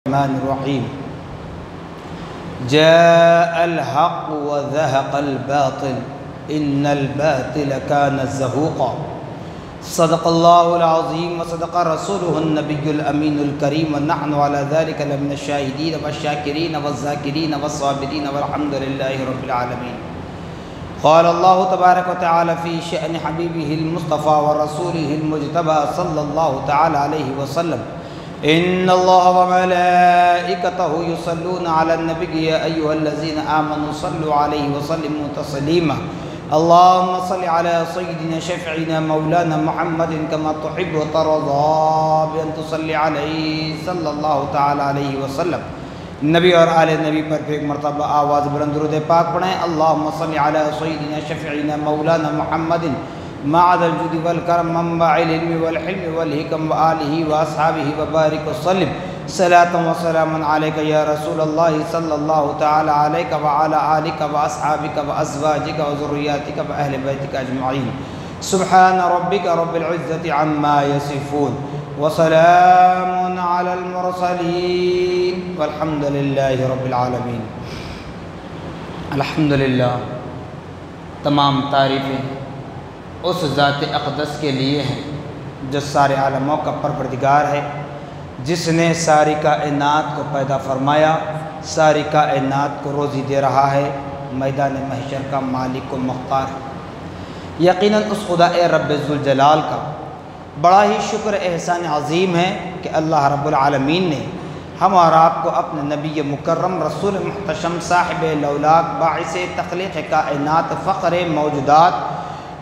الرحمن الرحیم جاء الحق وزهق الباطل ان الباطل كان زهوقا صدق اللہ العظیم وصدق رسولہ النبی الامین الکریم ونحن على ذلك لمن الشاہدین والشاکرین والذاکرین والصابرین والحمد للہ رب العالمین۔ قال اللہ تبارک وتعالی فی شأن حبیبہ المصطفى ورسولہ المجتبى صلی اللہ تعالی علیہ وسلم ان اللہ وملائکتہ یصلون علی النبی یا ایہا الذین آمنوا صلوا علیہ وسلموا تسلیما اللہم صل علی سیدنا شفیعنا مولانا محمد کما تحب وترضى بأن تصلی علیہ صلی اللہ تعالی علیہ وسلم۔ نبی اور آل نبی پر پھر ایک مرتبہ آواز بلند درود پاک پڑھیں۔ اللہم صل علی سیدنا شفیعنا مولانا محمد معد الجود والکرم منبع العلم والحلم والحکم وآلہ واصحابہ وبارک وسلم صلاة و سلاما علیک یا رسول اللہ صلی اللہ تعالی علیک وعلی آلک واصحابک وازواجک وذریاتک واہل بیتک اجمعین سبحان ربک رب العزت عما یصفون وسلام علی المرسلین والحمد للہ رب العالمین۔ الحمدللہ، تمام تعریفیں اس ذات اقدس کے لیے ہیں جو سارے عالموں کا پروردگار ہے، جس نے ساری کائنات کو پیدا فرمایا، ساری کائنات کو روزی دے رہا ہے، میدان محشر کا مالک و مختار ہے۔ یقیناً اس خدا رب ذوالجلال کا بڑا ہی شکر احسان عظیم ہے کہ اللہ رب العالمین نے ہم اور آپ کو اپنے نبی مکرم رسول محتشم صاحب لولاک باعث تخلیق کائنات فخر موجودات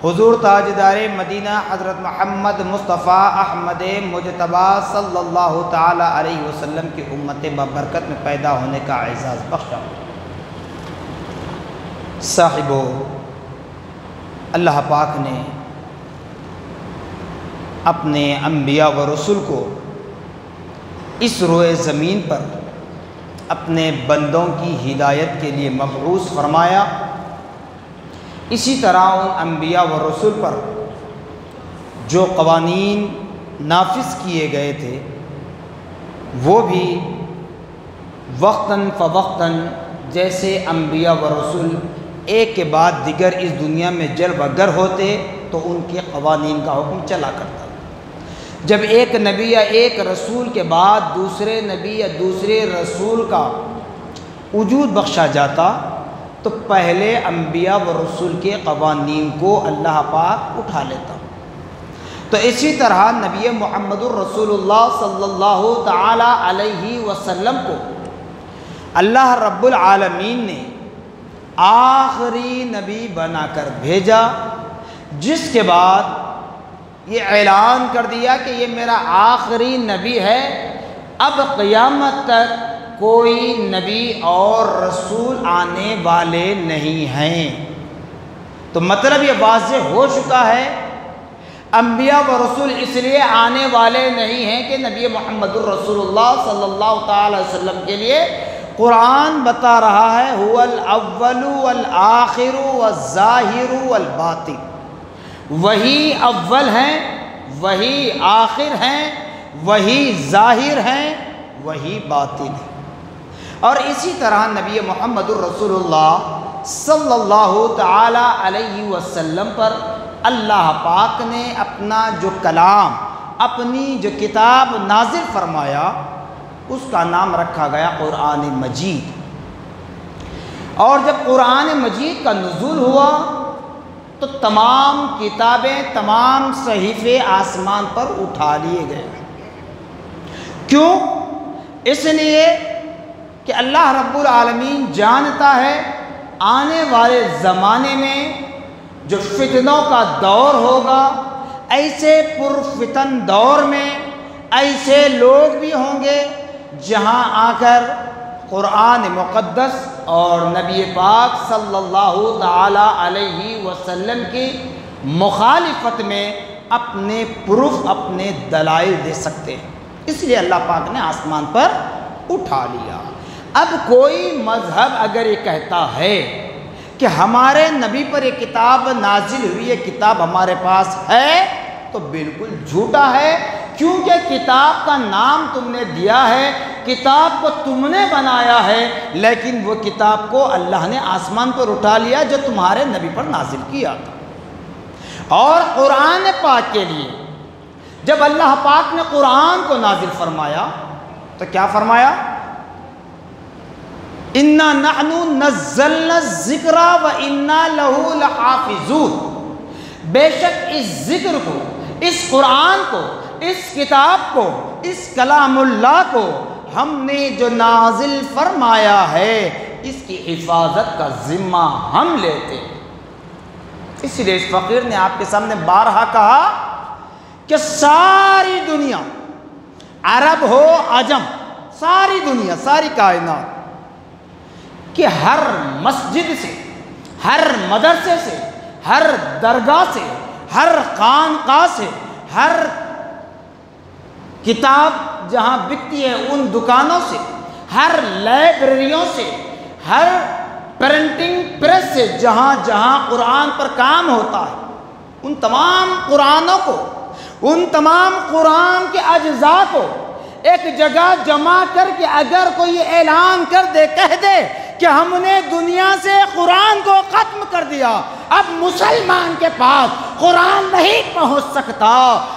حضور تاجدار مدینہ حضرت محمد مصطفیٰ احمد مجتبیٰ صلی اللہ تعالی علیہ وسلم کی امت ببرکت میں پیدا ہونے کا اعزاز بخشا۔ صاحبو، اللہ پاک نے اپنے انبیاء و رسول کو اس روئے زمین پر اپنے بندوں کی ہدایت کے لیے مبعوث فرمایا۔ اسی طرح ان انبیاء و رسول پر جو قوانین نافذ کیے گئے تھے وہ بھی وقتاً فوقتاً جیسے انبیاء و رسول ایک کے بعد دیگر اس دنیا میں جلوہ گر ہوتے تو ان کے قوانین کا حکم چلا کرتا۔ جب ایک نبی یا ایک رسول کے بعد دوسرے نبی یا دوسرے رسول کا وجود بخشا جاتا تو پہلے انبیاء و رسول کے قوانین کو اللہ پاک اٹھا لیتا۔ تو اسی طرح نبی محمد الرسول اللہ صلی اللہ تعالی علیہ وسلم کو اللہ رب العالمین نے آخری نبی بنا کر بھیجا، جس کے بعد یہ اعلان کر دیا کہ یہ میرا آخری نبی ہے، اب قیامت تک کوئی نبی اور رسول آنے والے نہیں ہیں۔ تو مطلب یہ واضح ہو چکا ہے انبیاء و رسول اس لیے آنے والے نہیں ہیں کہ نبی محمد الرسول اللہ صلی اللہ تعالی وسلم کے لیے قرآن بتا رہا ہے هو الاول والآخر والظاہر والباطن، وہی اول ہیں، وہی آخر ہیں، وہی ظاہر ہیں، وہی باطن ہیں۔ اور اسی طرح نبی محمد الرسول اللہ صلی اللہ تعالی علیہ وسلم پر اللہ پاک نے اپنا جو کلام، اپنی جو کتاب نازل فرمایا، اس کا نام رکھا گیا قرآن مجید۔ اور جب قرآن مجید کا نزول ہوا تو تمام کتابیں، تمام صحیفے آسمان پر اٹھا لیے گئے۔ کیوں؟ اس لیے کہ اللہ رب العالمین جانتا ہے آنے والے زمانے میں جو فتنوں کا دور ہوگا، ایسے پرفتن دور میں ایسے لوگ بھی ہوں گے جہاں آ کر قرآن مقدس اور نبی پاک صلی اللہ تعالی علیہ وسلم کی مخالفت میں اپنے پروف، اپنے دلائل دے سکتے ہیں۔ اس لیے اللہ پاک نے آسمان پر اٹھا لیا۔ اب کوئی مذہب اگر یہ کہتا ہے کہ ہمارے نبی پر یہ کتاب نازل ہوئی، یہ کتاب ہمارے پاس ہے، تو بالکل جھوٹا ہے، کیونکہ کتاب کا نام تم نے دیا ہے، کتاب کو تم نے بنایا ہے، لیکن وہ کتاب کو اللہ نے آسمان پر اٹھا لیا جو تمہارے نبی پر نازل کیا تھا۔ اور قرآن پاک کے لیے جب اللہ پاک نے قرآن کو نازل فرمایا تو کیا فرمایا؟ اِنَّا نَحْنُ نَزَّلْنَا الذِّكْرَ وَإِنَّا لَهُ لَحَافِظُونَ، بے شک اس ذکر کو، اس قرآن کو، اس کتاب کو، اس کلام اللہ کو ہم نے جو نازل فرمایا ہے اس کی حفاظت کا ذمہ ہم لیتے ہیں۔ اس لیے اس فقیر نے آپ کے سامنے بارہا کہا کہ ساری دنیا، عرب ہو عجم، ساری دنیا، ساری کائنات کہ ہر مسجد سے، ہر مدرسے سے، ہر درگاہ سے، ہر خانقاہ سے، ہر کتاب جہاں بکتی ہے ان دکانوں سے، ہر لائبریریوں سے، ہر پرنٹنگ پریس سے، جہاں جہاں قرآن پر کام ہوتا ہے، ان تمام قرآنوں کو، ان تمام قرآن کے اجزاء کو ایک جگہ جمع کر کے اگر کوئی اعلان کر دے، کہہ دے کہ ہم نے دنیا سے قرآن کو ختم کر دیا، اب مسلمان کے پاس قرآن نہیں پہنچ سکتا،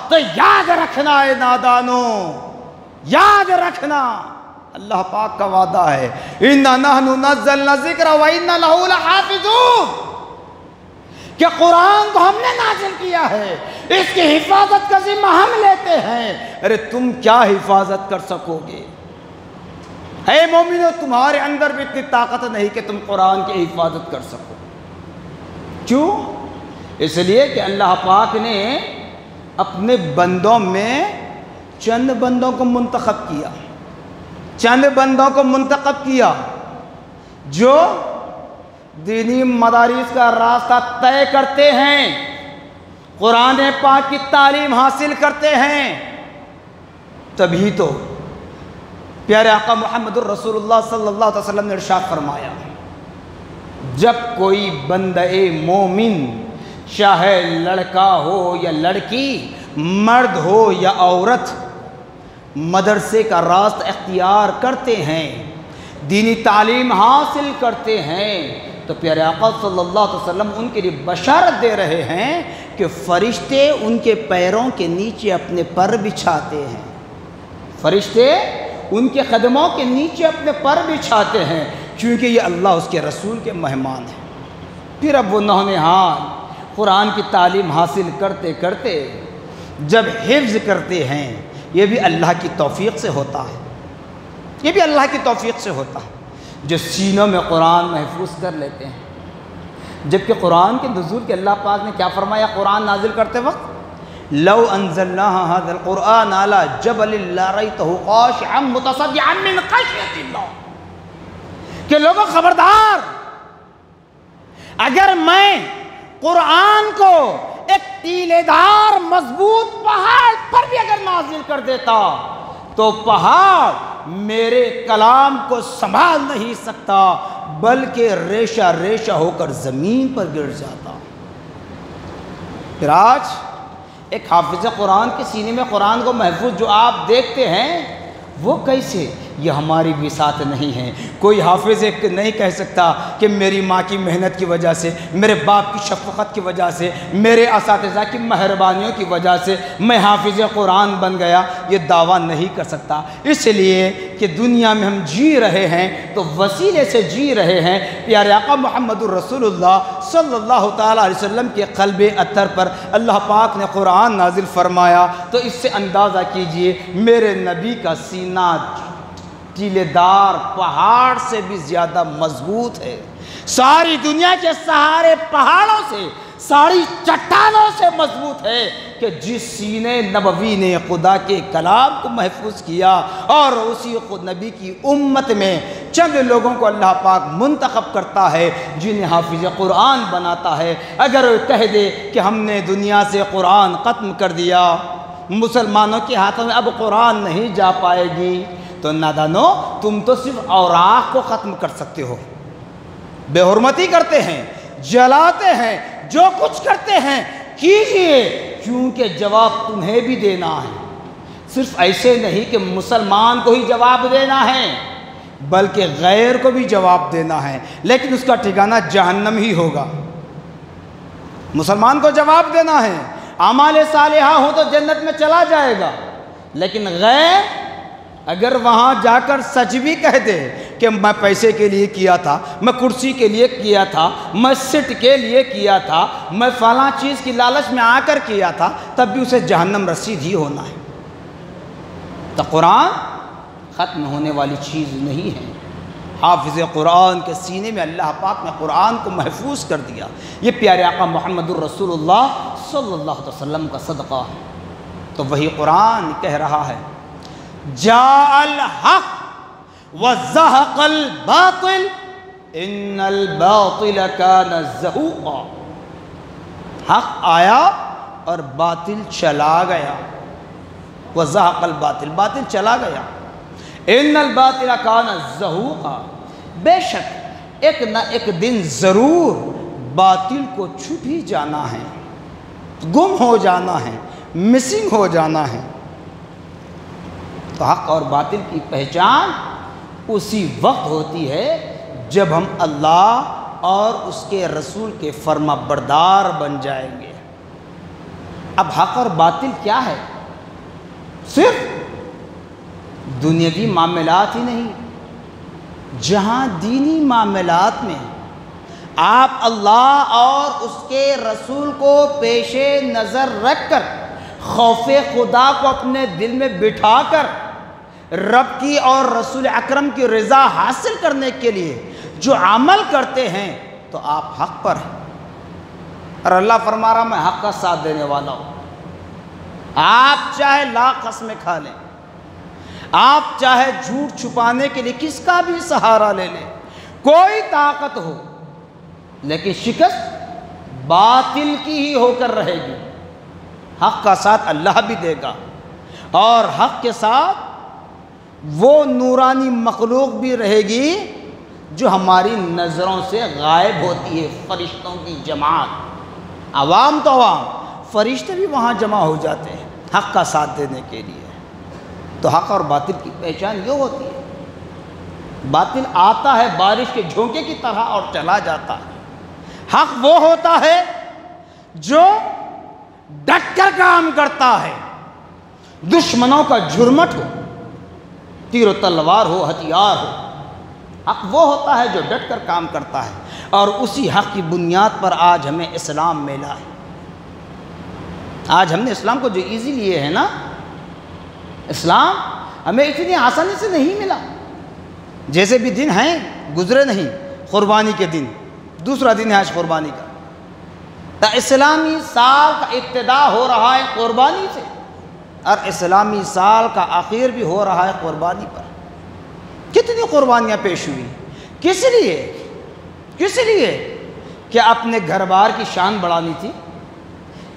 تو یاد رکھنا اے نادانوں، یاد رکھنا اللہ پاک کا وعدہ ہے، اِنَّا نَحْنُ نَزَّلْنَا الذِّكْرَ وَإِنَّا لَهُ لَحَافِظُونَ، کہ قرآن کو ہم نے نازل کیا ہے، اس کی حفاظت کا ذمہ ہم لیتے ہیں۔ ارے تم کیا حفاظت کر سکو گے؟ اے مومنو، تمہارے اندر بھی اتنی طاقت نہیں کہ تم قرآن کی حفاظت کر سکو۔ کیوں؟ اس لیے کہ اللہ پاک نے اپنے بندوں میں چند بندوں کو منتخب کیا، چند بندوں کو منتخب کیا جو دینی مدارس کا راستہ طے کرتے ہیں، قرآن پاک کی تعلیم حاصل کرتے ہیں۔ تبھی تو پیارے آقا محمد الرسول اللہ صلی اللہ علیہ وسلم نے ارشاد فرمایا، جب کوئی بندہ مومن، چاہے لڑکا ہو یا لڑکی، مرد ہو یا عورت، مدرسے کا راستہ اختیار کرتے ہیں، دینی تعلیم حاصل کرتے ہیں، تو پیارے آقا صلی اللہ علیہ وسلم ان کے لیے بشارت دے رہے ہیں کہ فرشتے ان کے پیروں کے نیچے اپنے پر بچھاتے ہیں، فرشتے ان کے قدموں کے نیچے اپنے پر بچھاتے ہیں، کیونکہ یہ اللہ اس کے رسول کے مہمان ہیں۔ پھر اب وہ نونہال قرآن کی تعلیم حاصل کرتے کرتے جب حفظ کرتے ہیں، یہ بھی اللہ کی توفیق سے ہوتا ہے، یہ بھی اللہ کی توفیق سے ہوتا ہے، جو سینوں میں قرآن محفوظ کر لیتے ہیں۔ جبکہ قرآن کے نزول کے اللہ پاک نے کیا فرمایا قرآن نازل کرتے وقت؟ لو انزلنا هذا القرآن على جبل لرأيته خاشعا متصدعا من خشية اللہ، کہ لوگوں خبردار، اگر میں قرآن کو ایک ٹیلے دار مضبوط پہاڑ پر بھی اگر نازل کر دیتا تو پہاڑ میرے کلام کو سنبھال نہیں سکتا، بلکہ ریشہ ریشہ ہو کر زمین پر گر جاتا۔ پھر آج ایک حافظ قرآن کے سینے میں قرآن کو محفوظ جو آپ دیکھتے ہیں، وہ کیسے؟ یہ ہماری بساط نہیں ہے۔ کوئی حافظ نہیں کہہ سکتا کہ میری ماں کی محنت کی وجہ سے، میرے باپ کی شفقت کی وجہ سے، میرے اساتذہ کی مہربانیوں کی وجہ سے میں حافظ قرآن بن گیا، یہ دعویٰ نہیں کر سکتا۔ اس لیے کہ دنیا میں ہم جی رہے ہیں تو وسیلے سے جی رہے ہیں پیارے آقا محمد الرسول اللہ صلی اللہ تعالیٰ علیہ وسلم کے قلب اطہر پر اللہ پاک نے قرآن نازل فرمایا، تو اس سے اندازہ کیجئے میرے نبی کا سینہ ٹیلے دار پہاڑ سے بھی زیادہ مضبوط ہے، ساری دنیا کے سہارے پہاڑوں سے، ساری چٹانوں سے مضبوط ہے، کہ جس سینے نبوی نے خدا کے کلام کو محفوظ کیا، اور اسی نبی کی امت میں چند لوگوں کو اللہ پاک منتخب کرتا ہے جنہیں حافظ قرآن بناتا ہے۔ اگر وہ کہہ دے کہ ہم نے دنیا سے قرآن ختم کر دیا، مسلمانوں کے ہاتھوں میں اب قرآن نہیں جا پائے گی، تو نادانو، تم تو صرف اوراق کو ختم کر سکتے ہو، بے حرمتی کرتے ہیں، جلاتے ہیں، جو کچھ کرتے ہیں کیجئے، کیونکہ جواب تمہیں بھی دینا ہے، صرف ایسے نہیں کہ مسلمان کو ہی جواب دینا ہے بلکہ غیر کو بھی جواب دینا ہے، لیکن اس کا ٹھکانہ جہنم ہی ہوگا۔ مسلمان کو جواب دینا ہے، اعمال صالحہ ہو تو جنت میں چلا جائے گا، لیکن غیر اگر وہاں جا کر سچ بھی کہہ دے کہ میں پیسے کے لیے کیا تھا، میں کرسی کے لیے کیا تھا، میں سٹ کے لیے کیا تھا، میں فلاں چیز کی لالچ میں آ کر کیا تھا، تب بھی اسے جہنم رسید ہی ہونا ہے۔ تو قرآن ختم ہونے والی چیز نہیں ہے۔ حافظ قرآن کے سینے میں اللہ پاک نے قرآن کو محفوظ کر دیا۔ یہ پیارے آقا محمد الرسول اللہ صلی اللہ علیہ وسلم کا صدقہ ہے۔ تو وہی قرآن کہہ رہا ہے جاء الحق وزہق الباطل ان الباطل کان زہوقا۔ حق آیا اور باطل چلا گیا، وزہق الباطل، باطل چلا گیا، ان الباطل کان زہوقا، بے شک ایک نہ ایک دن ضرور باطل کو چھپ ہی جانا ہے، گم ہو جانا ہے، مسنگ ہو جانا ہے۔ تو حق اور باطل کی پہچان اسی وقت ہوتی ہے جب ہم اللہ اور اس کے رسول کے فرما بردار بن جائیں گے۔ اب حق اور باطل کیا ہے؟ صرف دنیاوی معاملات ہی نہیں، جہاں دینی معاملات میں آپ اللہ اور اس کے رسول کو پیش نظر رکھ کر، خوف خدا کو اپنے دل میں بٹھا کر، رب کی اور رسول اکرم کی رضا حاصل کرنے کے لیے جو عمل کرتے ہیں تو آپ حق پر ہیں۔ اور اللہ فرما رہا میں حق کا ساتھ دینے والا ہوں۔ آپ چاہے لاکھ قسمیں کھا لیں، آپ چاہے جھوٹ چھپانے کے لیے کس کا بھی سہارا لے لیں، کوئی طاقت ہو، لیکن شکست باطل کی ہی ہو کر رہے گی۔ حق کا ساتھ اللہ بھی دے گا، اور حق کے ساتھ وہ نورانی مخلوق بھی رہے گی جو ہماری نظروں سے غائب ہوتی ہے، فرشتوں کی جماعت۔ عوام تو عوام، فرشتے بھی وہاں جمع ہو جاتے ہیں حق کا ساتھ دینے کے لیے۔ تو حق اور باطل کی پہچان یہ ہوتی ہے۔ باطل آتا ہے بارش کے جھونکے کی طرح اور چلا جاتا ہے، حق وہ ہوتا ہے جو ڈٹ کر کام کرتا ہے، دشمنوں کا جھرمٹ ہو، تیر و تلوار ہو، ہتھیار ہو، حق وہ ہوتا ہے جو ڈٹ کر کام کرتا ہے۔ اور اسی حق کی بنیاد پر آج ہمیں اسلام ملا ہے۔ آج ہم نے اسلام کو جو ایزی لیے ہے نا، اسلام ہمیں اتنی آسانی سے نہیں ملا۔ جیسے بھی دن ہیں گزرے نہیں، قربانی کے دن، دوسرا دن ہے آج قربانی کا، تو اسلامی سال کا ابتدا ہو رہا ہے قربانی سے، اور اسلامی سال کا آخر بھی ہو رہا ہے قربانی پر۔ کتنی قربانیاں پیش ہوئی، کس لیے؟ کس لیے؟ کیا اپنے گھر بار کی شان بڑھانی تھی؟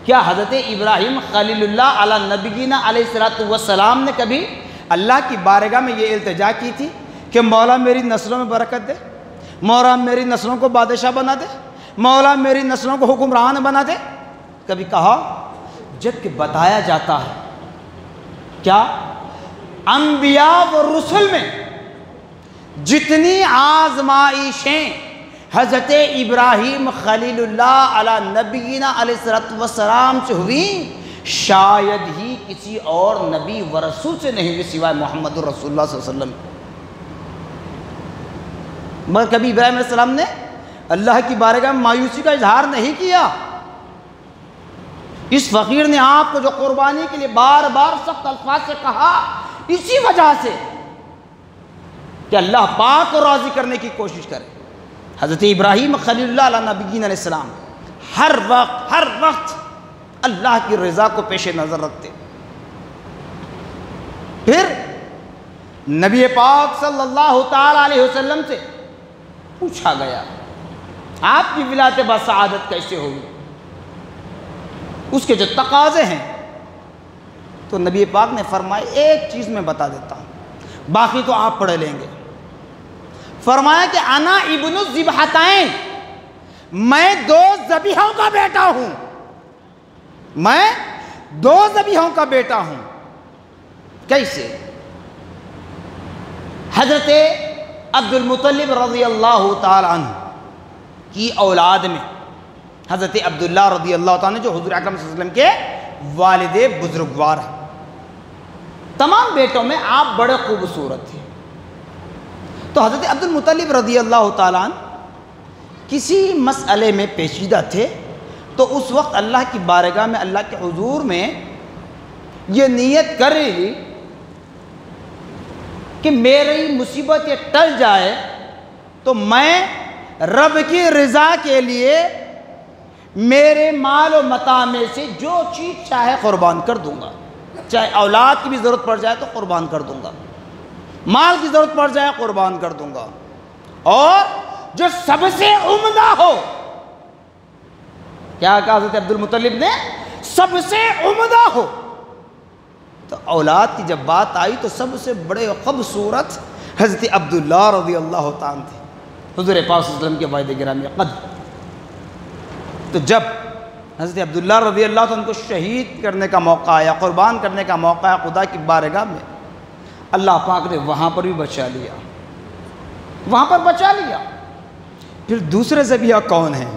کیا حضرت ابراہیم خلیل اللہ علی نبینا علیہ الصلوۃ والسلام نے کبھی اللہ کی بارگاہ میں یہ التجا کی تھی کہ مولا میری نسلوں میں برکت دے، مولا میری نسلوں کو بادشاہ بنا دے، مولا میری نسلوں کو حکمران بنا دے؟ کبھی کہا؟ جبکہ بتایا جاتا ہے کیا انبیاء و رسل میں جتنی آزمائشیں حضرت ابراہیم خلیل اللہ علی نبینا علیہ الصلوۃ والسلام سے ہوئی، شاید ہی کسی اور نبی و رسول سے نہیں ہوئی سوائے محمد الرسول اللہ صلی اللہ علیہ وسلم۔ مگر کبھی ابراہیم علیہ السلام نے اللہ کی بارگاہ میں مایوسی کا اظہار نہیں کیا۔ اس فقیر نے آپ کو جو قربانی کے لیے بار بار سخت الفاظ سے کہا، اسی وجہ سے کہ اللہ پاک کو راضی کرنے کی کوشش کرے۔ حضرت ابراہیم خلیل اللہ علیہ نبیین علیہ السلام ہر وقت اللہ کی رضا کو پیش نظر رکھتے۔ پھر نبی پاک صلی اللہ تعالی علیہ وسلم سے پوچھا گیا آپ کی ولایت بسعادت کیسے ہوئی، اس کے جو تقاضے ہیں، تو نبی پاک نے فرمایا ایک چیز میں بتا دیتا ہوں، باقی تو آپ پڑھ لیں گے۔ فرمایا کہ انا ابن الذبحتین، میں دو ذبیحوں کا بیٹا ہوں، میں دو ذبیحوں کا بیٹا ہوں۔ کیسے؟ حضرت عبد المطلب رضی اللہ تعالی عنہ کی اولاد میں حضرت عبداللہ رضی اللہ تعالیٰ عنہ جو حضور اکرم صلی اللہ علیہ وسلم کے والد بزرگوار ہیں، تمام بیٹوں میں آپ بڑے خوبصورت تھے۔ تو حضرت عبد المطلب رضی اللہ تعالیٰ عنہ کسی مسئلے میں پیچیدہ تھے، تو اس وقت اللہ کی بارگاہ میں، اللہ کے حضور میں یہ نیت کر رہی کہ میری مصیبت یہ ٹل جائے تو میں رب کی رضا کے لیے میرے مال و متاع میں سے جو چیز چاہے قربان کر دوں گا، چاہے اولاد کی بھی ضرورت پڑ جائے تو قربان کر دوں گا، مال کی ضرورت پڑ جائے قربان کر دوں گا، اور جو سب سے عمدہ ہو، کیا کہا حضرت عبد المطلب نے؟ سب سے عمدہ ہو۔ تو اولاد کی جب بات آئی تو سب سے بڑے خوبصورت حضرت عبداللہ رضی اللہ تعالیٰ تھے، حضور پاک صلی اللہ علیہ وسلم کے والد گرامی قدر۔ تو جب حضرت عبداللہ رضی اللہ عنہ کو شہید کرنے کا موقع آیا، قربان کرنے کا موقع آیا خدا کی بارگاہ میں، اللہ پاک نے وہاں پر بھی بچا لیا، وہاں پر بچا لیا۔ پھر دوسرے ذبیحہ کون ہیں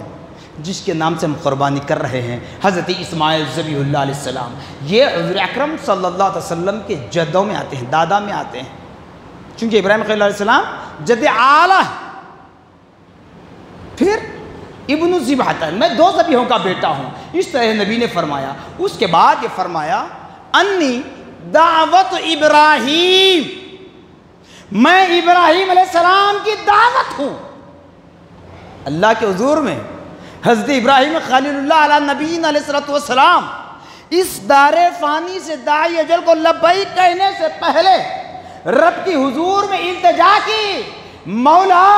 جس کے نام سے ہم قربانی کر رہے ہیں؟ حضرت اسماعیل ذبیح اللہ علیہ السلام۔ یہ حضور اکرم صلی اللہ علیہ وسلم کے جدوں میں آتے ہیں، دادا میں آتے ہیں، چونکہ ابراہیم خلیل علیہ السلام جد اعلیٰ ہے۔ پھر ابن ذبیحہ، میں 2 ذبیحوں کا بیٹا ہوں، اس طرح نبی نے فرمایا۔ اس کے بعد یہ فرمایا انی دعوت ابراہیم، میں ابراہیم علیہ السلام کی دعوت ہوں۔ اللہ کے حضور میں حضرت ابراہیم خلیل اللہ علیہ نبینا علیہ السلام اس دار فانی سے داعی اجل کو لبیک کہنے سے پہلے رب کی حضور میں التجا کی، مولا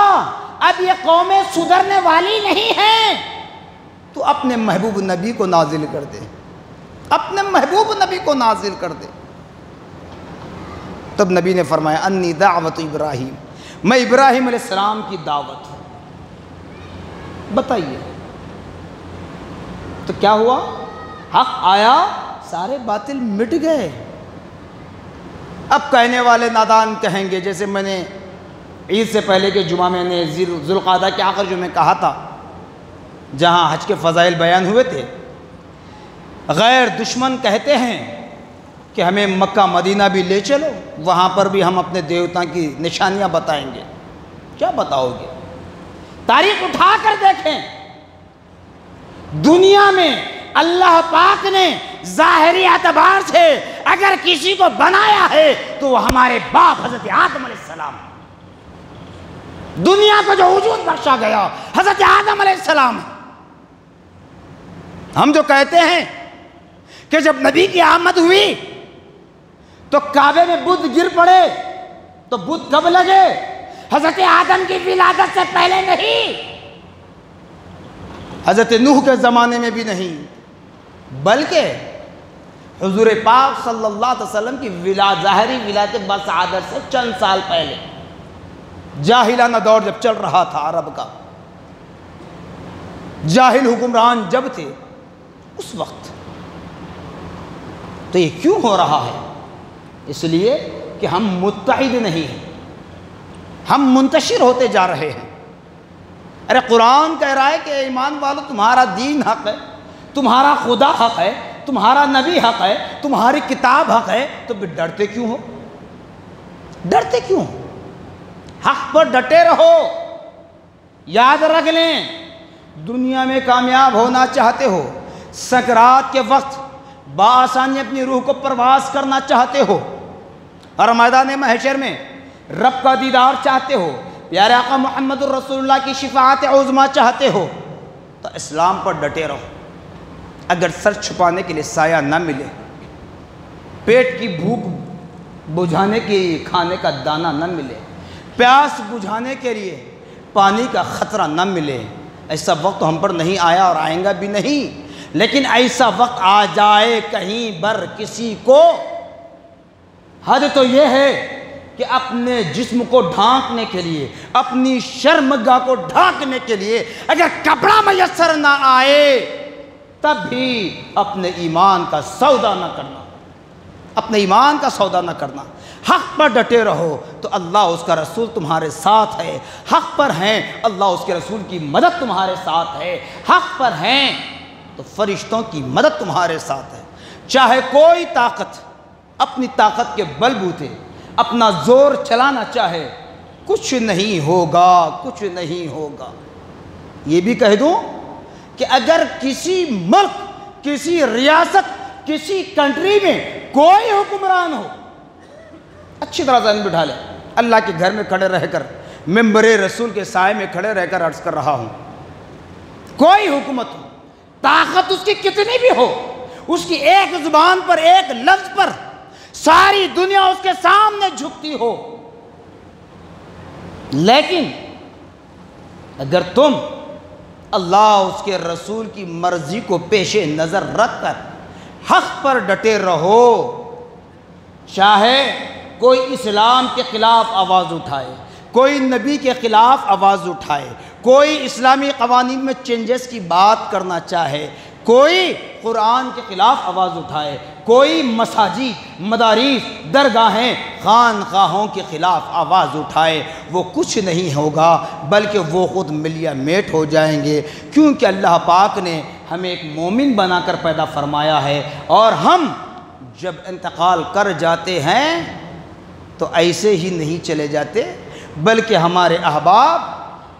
اب یہ قومیں سدھرنے والی نہیں ہیں، تو اپنے محبوب نبی کو نازل کر دے، اپنے محبوب نبی کو نازل کر دے۔ تب نبی نے فرمایا انی دعوت ابراہیم، میں ابراہیم علیہ السلام کی دعوت ہوں۔ بتائیے تو کیا ہوا؟ حق آیا، سارے باطل مٹ گئے۔ اب کہنے والے نادان کہیں گے، جیسے میں نے عید سے پہلے کے جمعہ میں نے ذوالقعدہ کے آخر جو میں کہا تھا، جہاں حج کے فضائل بیان ہوئے تھے، غیر دشمن کہتے ہیں کہ ہمیں مکہ مدینہ بھی لے چلو، وہاں پر بھی ہم اپنے دیوتا کی نشانیاں بتائیں گے۔ کیا بتاؤ گے؟ تاریخ اٹھا کر دیکھیں، دنیا میں اللہ پاک نے ظاہری اعتبار سے اگر کسی کو بنایا ہے تو وہ ہمارے باپ حضرت آدم علیہ السلام، دنیا کو جو وجود بخشا گیا حضرت آدم علیہ السلام۔ ہم جو کہتے ہیں کہ جب نبی کی آمد ہوئی تو کعبے میں بت گر پڑے، تو بت کب لگے؟ حضرت آدم کی ولادت سے پہلے نہیں، حضرت نوح کے زمانے میں بھی نہیں، بلکہ حضور پاک صلی اللہ علیہ وسلم کی ظاہری ولادت بسعادت سے چند سال پہلے، جاہلانہ دور جب چل رہا تھا عرب کا، جاہل حکمران جب تھے، اس وقت۔ تو یہ کیوں ہو رہا ہے؟ اس لیے کہ ہم متحد نہیں ہیں، ہم منتشر ہوتے جا رہے ہیں۔ ارے قرآن کہہ رہا ہے کہ ایمان والو تمہارا دین حق ہے، تمہارا خدا حق ہے، تمہارا نبی حق ہے، تمہاری کتاب حق ہے، تو پھر ڈرتے کیوں ہو؟ ڈرتے کیوں ہو؟ حق پر ڈٹے رہو۔ یاد رکھ لیں، دنیا میں کامیاب ہونا چاہتے ہو، سکرات کے وقت بآسانی اپنی روح کو پرواز کرنا چاہتے ہو، اور میدان محشر میں رب کا دیدار چاہتے ہو، پیارے آقا محمد الرسول اللہ کی شفاعت عظمیٰ چاہتے ہو، تو اسلام پر ڈٹے رہو۔ اگر سر چھپانے کے لیے سایہ نہ ملے، پیٹ کی بھوک بجھانے کے لیے کھانے کا دانہ نہ ملے، پیاس بجھانے کے لیے پانی کا خطرہ نہ ملے، ایسا وقت ہم پر نہیں آیا اور آئیں گا بھی نہیں، لیکن ایسا وقت آ جائے کہیں بر کسی کو، حد تو یہ ہے کہ اپنے جسم کو ڈھانکنے کے لیے، اپنی شرمگاہ کو ڈھانکنے کے لیے اگر کپڑا میسر نہ آئے، تب بھی اپنے ایمان کا سودا نہ کرنا، اپنے ایمان کا سودا نہ کرنا، حق پر ڈٹے رہو تو اللہ اس کا رسول تمہارے ساتھ ہے، حق پر ہیں اللہ اس کے رسول کی مدد تمہارے ساتھ ہے، حق پر ہیں تو فرشتوں کی مدد تمہارے ساتھ ہے۔ چاہے کوئی طاقت اپنی طاقت کے بل بوتے اپنا زور چلانا چاہے، کچھ نہیں ہوگا، کچھ نہیں ہوگا۔ یہ بھی کہہ دوں کہ اگر کسی ملک، کسی ریاست، کسی کنٹری میں کوئی حکمران ہو، اچھی طرح ذہن بٹھا لیں، اللہ کے گھر میں کھڑے رہ کر، ممبر رسول کے سائے میں کھڑے رہ کر عرض کر رہا ہوں، کوئی حکومت ہو، طاقت اس کی کتنی بھی ہو، اس کی ایک زبان پر، ایک لفظ پر ساری دنیا اس کے سامنے جھکتی ہو، لیکن اگر تم اللہ اس کے رسول کی مرضی کو پیش نظر رکھ کر حق پر ڈٹے رہو، چاہے کوئی اسلام کے خلاف آواز اٹھائے، کوئی نبی کے خلاف آواز اٹھائے، کوئی اسلامی قوانین میں چینجز کی بات کرنا چاہے، کوئی قرآن کے خلاف آواز اٹھائے، کوئی مساجد، مدارس، درگاہیں، خانقاہوں کے خلاف آواز اٹھائے، وہ کچھ نہیں ہوگا بلکہ وہ خود ملیا میٹ ہو جائیں گے، کیونکہ اللہ پاک نے ہمیں ایک مومن بنا کر پیدا فرمایا ہے، اور ہم جب انتقال کر جاتے ہیں تو ایسے ہی نہیں چلے جاتے، بلکہ ہمارے احباب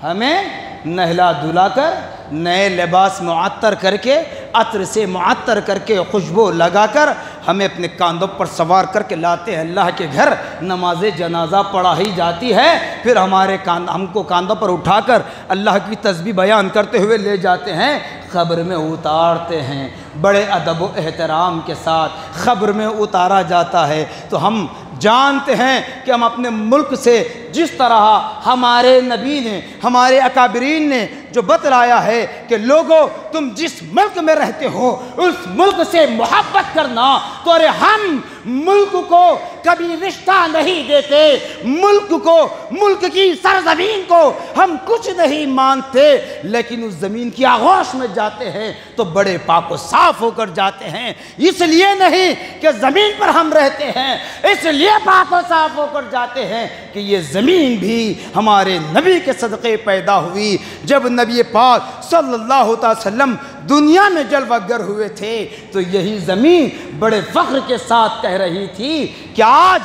ہمیں نہلا دھلا کر، نئے لباس معطر کر کے، عطر سے معطر کر کے، خوشبو لگا کر ہمیں اپنے کاندھوں پر سوار کر کے لاتے ہیں اللہ کے گھر، نماز جنازہ پڑھائی جاتی ہے، پھر ہم کو کاندھوں پر اٹھا کر اللہ کی تسبیح بیان کرتے ہوئے لے جاتے ہیں، قبر میں اتارتے ہیں، بڑے ادب و احترام کے ساتھ قبر میں اتارا جاتا ہے۔ تو ہم جانتے ہیں کہ ہم اپنے ملک سے جس طرح ہمارے نبی نے، ہمارے اکابرین نے جو بتلایا ہے کہ لوگوں تم جس ملک میں رہتے ہو اس ملک سے محبت کرنا، تو ارے ہم ملک کو کبھی رشتہ نہیں دیتے، ملک کو، ملک کی سرزمین کو ہم کچھ نہیں مانتے، لیکن اس زمین کی آغوش میں جاتے ہیں تو بڑے پاک و صاف ہو کر جاتے ہیں، اس لیے نہیں کہ زمین پر ہم رہتے ہیں، اس لیے پاک و صاف ہو کر جاتے ہیں کہ یہ زمین بھی ہمارے نبی کے صدقے پیدا ہوئی۔ جب نبی پاک صلی اللہ علیہ وسلم دنیا میں جلوہ گر ہوئے تھے تو یہی زمین بڑے فخر کے ساتھ کہہ رہی تھی کہ آج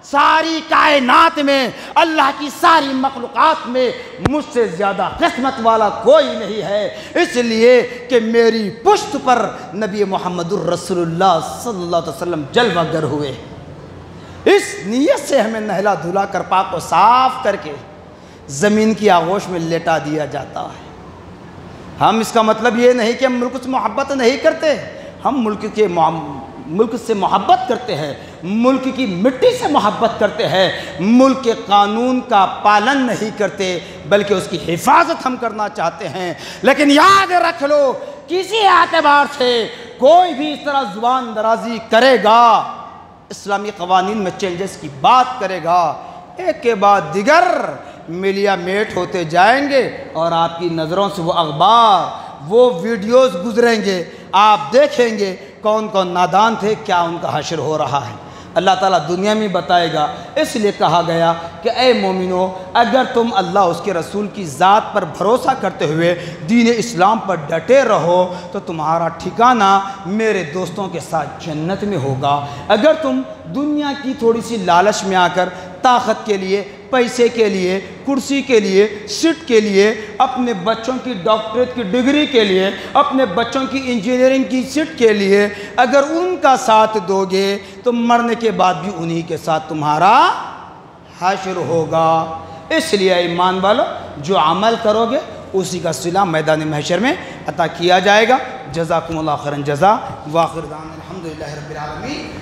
ساری کائنات میں، اللہ کی ساری مخلوقات میں مجھ سے زیادہ قسمت والا کوئی نہیں ہے، اس لیے کہ میری پشت پر نبی محمد الرسول اللہ صلی اللہ علیہ وسلم جلوہ گر ہوئے۔ اس نیت سے ہمیں نہلا دھلا کر، پاک و صاف کر کے زمین کی آغوش میں لیٹا دیا جاتا ہے۔ ہم اس کا مطلب یہ نہیں کہ ہم ملک سے محبت نہیں کرتے، ہم ملک سے محبت کرتے ہیں، ملک کی مٹی سے محبت کرتے ہیں، ملک کے قانون کا پالن نہیں کرتے بلکہ اس کی حفاظت ہم کرنا چاہتے ہیں۔ لیکن یاد رکھ لو، کسی اعتبار سے کوئی بھی اس طرح زبان درازی کرے گا، اسلامی قوانین میں چینجز کی بات کرے گا، ایک کے بعد دیگر ملیا میٹ ہوتے جائیں گے اور آپ کی نظروں سے وہ اخبار، وہ ویڈیوز گزریں گے، آپ دیکھیں گے کون کون نادان تھے، کیا ان کا حشر ہو رہا ہے۔ اللہ تعالیٰ دنیا میں بتائے گا، اس لیے کہا گیا کہ اے مومنو، اگر تم اللہ اس کے رسول کی ذات پر بھروسہ کرتے ہوئے دین اسلام پر ڈٹے رہو تو تمہارا ٹھکانہ میرے دوستوں کے ساتھ جنت میں ہوگا۔ اگر تم دنیا کی تھوڑی سی لالچ میں آ کر طاقت کے لیے، پیسے کے لیے، کرسی کے لیے، سیٹ کے لیے، اپنے بچوں کی ڈاکٹریٹ کی ڈگری کے لیے، اپنے بچوں کی انجینئرنگ کی سیٹ کے لیے اگر ان کا ساتھ دو گے تو مرنے کے بعد بھی انہی کے ساتھ تمہارا حشر ہوگا۔ اس لیے ایمان والو، جو عمل کرو گے اسی کا صلہ میدان محشر میں عطا کیا جائے گا۔ جزاکم اللہ خیرا جزا، وآخر دعوانا الحمدللہ رب العالمین۔